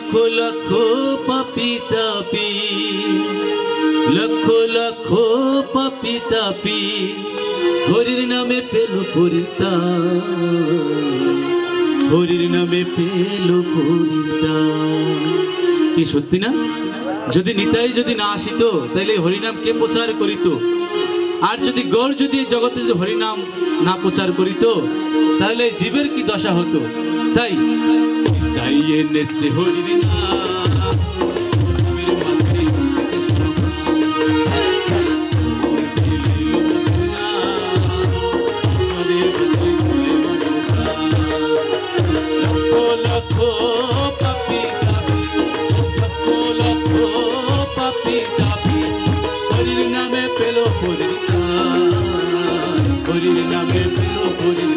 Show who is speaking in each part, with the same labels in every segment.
Speaker 1: লক্ষ লক্ষ পাপী তাপী, লক্ষ লক্ষ পাপী তাপী হরির নামে পেল পরিত্রাণ, হরির নামে পেল পরিত্রাণ। কি সত্যি না? যদি নিতাই যদি না আসিত তাইলে হরিনাম কে প্রচার করিত? আর যদি গৌর যদি জগতে যদি হরিনাম না প্রচার করিত তাহলে জীবের কি দশা হতো? তাই তাই এনেছে হরির নাম। হরির নামে পেল পরিত্রাণ, হরির নামে পেল পরিত্রাণ।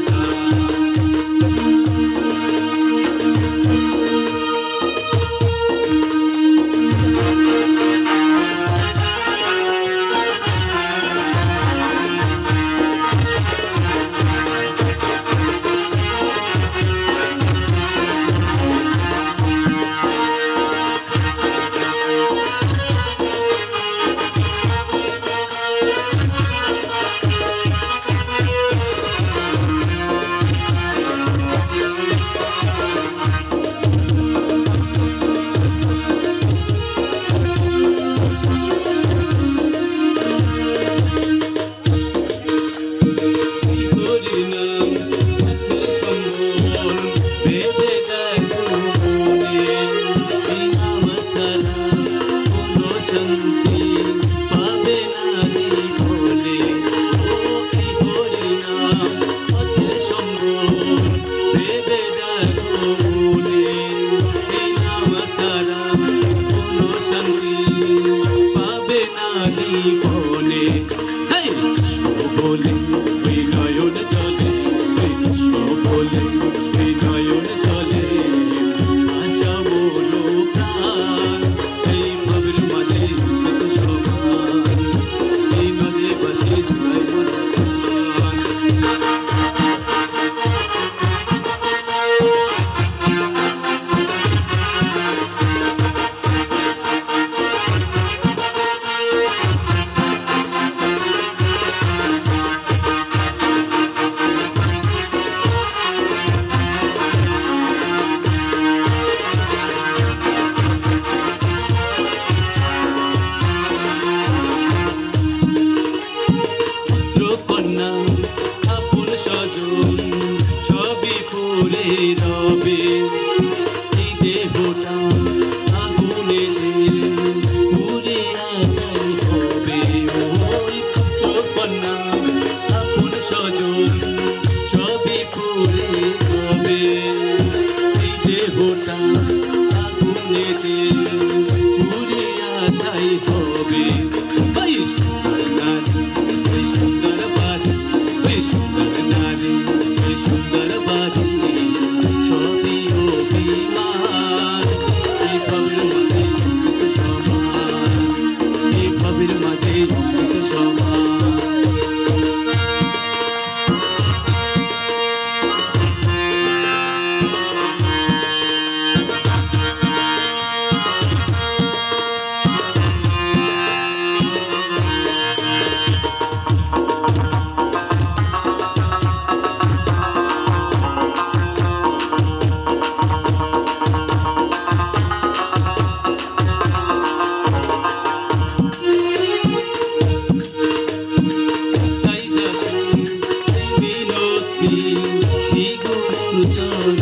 Speaker 1: চরণ